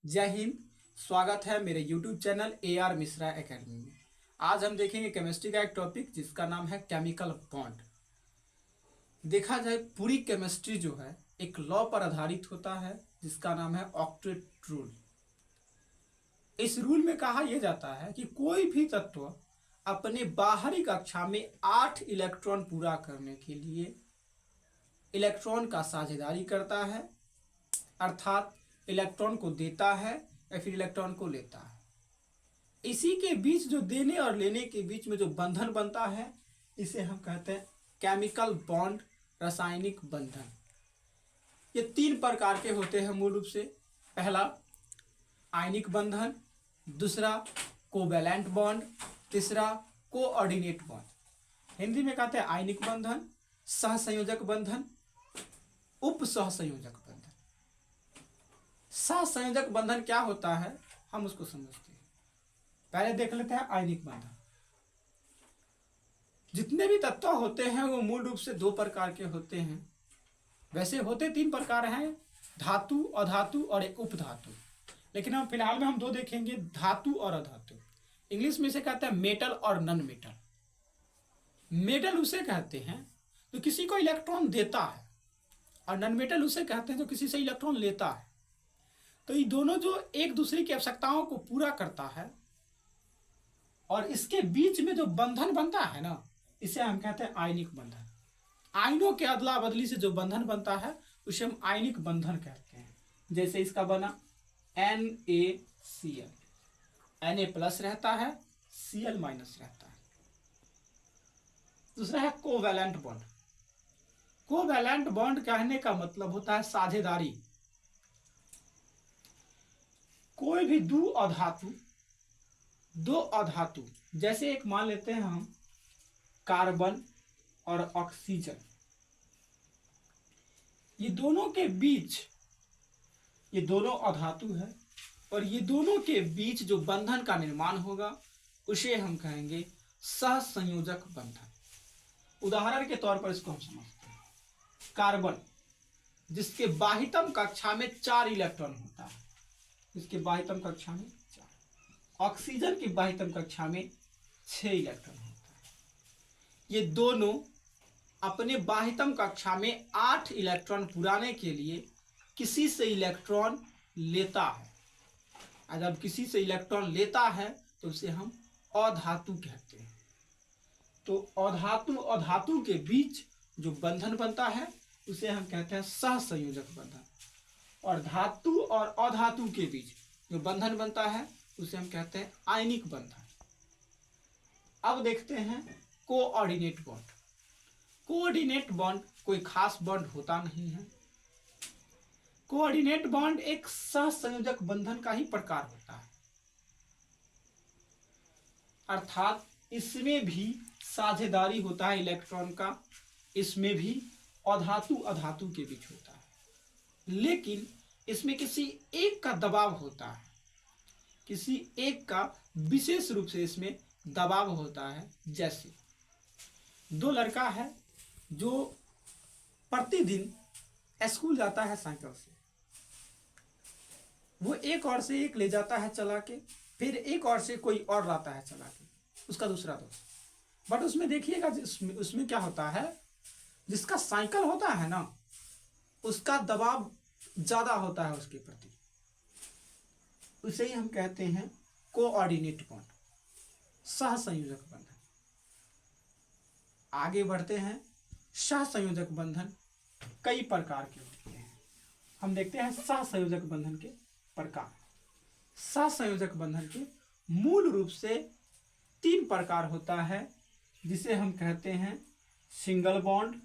जय हिंद। स्वागत है मेरे YouTube channel AR Mishra academy में। आज हम देखेंगे केमिस्ट्री का एक टॉपिक जिसका नाम है केमिकल बॉन्ड। देखा जाए पूरी केमिस्ट्री जो है एक लॉ पर आधारित होता है जिसका नाम है ऑक्टेट रूल। इस रूल में कहा यह जाता है कि कोई भी तत्व अपने बाहरी कक्षा में 8 इलेक्ट्रॉन पूरा करने के लिए इलेक्ट्रॉन का साझेदारी करता है, अर्थात इलेक्ट्रॉन को देता है या फिर इलेक्ट्रॉन को लेता है। इसी के बीच जो देने और लेने के बीच में जो बंधन बनता है इसे हम कहते हैं केमिकल बॉन्ड, रासायनिक बंधन। ये 3 प्रकार के होते हैं मूल रूप से। पहला आयनिक बंधन, दूसरा कोवैलेंट बॉन्ड, तीसरा कोऑर्डिनेट बॉन्ड। हिंदी में कहते हैं आयनिक बंधन, सहसंयोजक बंधन, उप सहसंयोजक बंधन। सहसंयोजक बंधन क्या होता है हम उसको समझते हैं। पहले देख लेते हैं आयनिक बंधन। जितने भी तत्व होते हैं वो मूल रूप से 2 प्रकार के होते हैं। वैसे होते 3 प्रकार हैं, धातु, अधातु और एक उपधातु। लेकिन हम फिलहाल में 2 देखेंगे, धातु और अधातु। इंग्लिश में इसे कहते हैं मेटल और नॉन मेटल। मेटल उसे कहते हैं जो किसी को इलेक्ट्रॉन देता है और नॉन मेटल उसे कहते हैं जो किसी से इलेक्ट्रॉन लेता है। तो ये दोनों जो एक दूसरे की आवश्यकताओं को पूरा करता है और इसके बीच में जो बंधन बनता है ना, इसे हम कहते हैं आयनिक बंधन। आयनों के अदला बदली से जो बंधन बनता है उसे हम आयनिक बंधन कहते हैं। जैसे इसका बना NaCl, Na+ रहता है, Cl- रहता है। दूसरा है कोवैलेंट बॉन्ड। कोवैलेंट बॉन्ड कहने का मतलब होता है साझेदारी। कोई भी दो अधातु जैसे एक मान लेते हैं हम कार्बन और ऑक्सीजन, ये दोनों के बीच, ये दोनों अधातु है और ये दोनों के बीच जो बंधन का निर्माण होगा उसे हम कहेंगे सहसंयोजक बंधन। उदाहरण के तौर पर इसको हम समझते हैं। कार्बन जिसके बाह्यतम कक्षा में 4 इलेक्ट्रॉन होता है, इसके बाह्यतम कक्षा में 4। ऑक्सीजन की बाह्यतम कक्षा में 6 इलेक्ट्रॉन होता है। ये दोनों अपने बाह्यतम कक्षा में 8 इलेक्ट्रॉन पुराने के लिए किसी से इलेक्ट्रॉन लेता है। और जब किसी से इलेक्ट्रॉन लेता है तो उसे हम अधातु कहते हैं। तो अधातु अधातु के बीच जो बंधन बनता है उसे हम कहते हैं सहसंयोजक बंधन। और धातु और अधातु के बीच जो बंधन बनता है उसे हम कहते हैं आयनिक बंधन। अब देखते हैं कोऑर्डिनेट बॉन्ड। कोऑर्डिनेट बॉन्ड कोई खास बॉन्ड होता नहीं है। कोऑर्डिनेट बॉन्ड एक सहसंयोजक बंधन का ही प्रकार होता है, अर्थात इसमें भी साझेदारी होता है इलेक्ट्रॉन का, इसमें भी अधातु अधातु के बीच होता है, लेकिन इसमें किसी एक का दबाव होता है, किसी एक का विशेष रूप से इसमें दबाव होता है। जैसे 2 लड़का है जो प्रतिदिन स्कूल जाता है साइकिल से, वो एक और से एक ले जाता है चला के, फिर एक और से कोई और लाता है चला के, उसका दूसरा दोस्त। बट उसमें देखिएगा उसमें क्या होता है, जिसका साइकिल होता है ना उसका दबाव ज्यादा होता है उसके प्रति। उसे ही हम कहते हैं कोऑर्डिनेट बॉन्ड, सहसंयोजक बंधन। आगे बढ़ते हैं। सहसंयोजक बंधन कई प्रकार के होते हैं। हम देखते हैं सहसंयोजक बंधन के प्रकार। सहसंयोजक बंधन के मूल रूप से 3 प्रकार होता है, जिसे हम कहते हैं सिंगल बॉन्ड,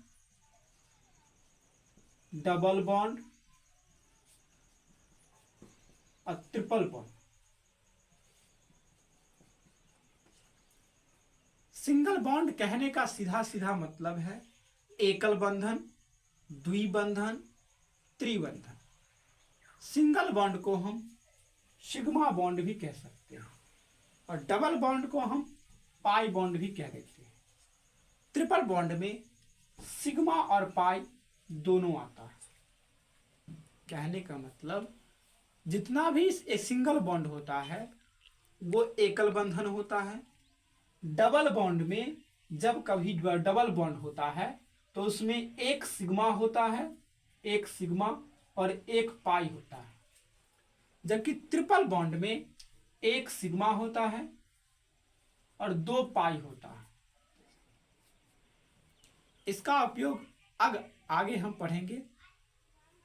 डबल बॉन्ड और ट्रिपल बॉन्ड। सिंगल बॉन्ड कहने का सीधा सीधा मतलब है एकल बंधन, द्विबंधन, त्रिबंधन। सिंगल बॉन्ड को हम सिग्मा बॉन्ड भी कह सकते हैं और डबल बॉन्ड को हम पाई बॉन्ड भी कह देते हैं। ट्रिपल बॉन्ड में सिग्मा और पाई दोनों आता है। कहने का मतलब जितना भी एक सिंगल बॉन्ड होता है वो एकल बंधन होता है। डबल बॉन्ड में जब कभी डबल बॉन्ड होता है तो उसमें एक सिग्मा होता है, एक सिग्मा और एक पाई होता है। जबकि ट्रिपल बॉन्ड में एक सिग्मा होता है और दो पाई होता है। इसका उपयोग आगे हम पढ़ेंगे,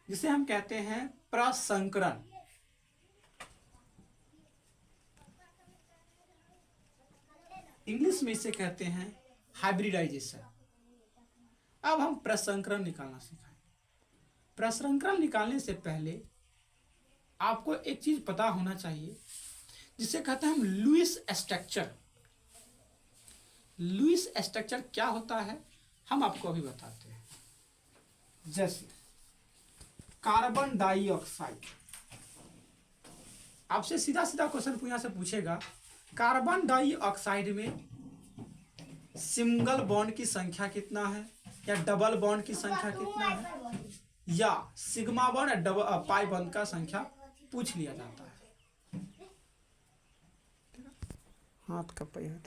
जिसे हम कहते हैं प्रसंकरण। इंग्लिश में इसे कहते हैं हाइब्रिडाइजेशन। अब हम प्रसंकरण निकालना सीखेंगे। प्रसंकरण निकालने से पहले आपको एक चीज पता होना चाहिए, जिसे कहते हैं हम लुईस स्ट्रक्चर। लुईस स्ट्रक्चर क्या होता है हम आपको अभी बताते हैं। जैसे कार्बन डाइऑक्साइड, आपसे सीधा सीधा क्वेश्चन यहां से पूछेगा, कार्बन डाइऑक्साइड में सिंगल बॉन्ड की संख्या कितना है या डबल बॉन्ड की संख्या कितना है, या सिग्मा बॉन्ड या डबल पाई बॉन्ड का संख्या पूछ लिया जाता है। हाथ का पहिया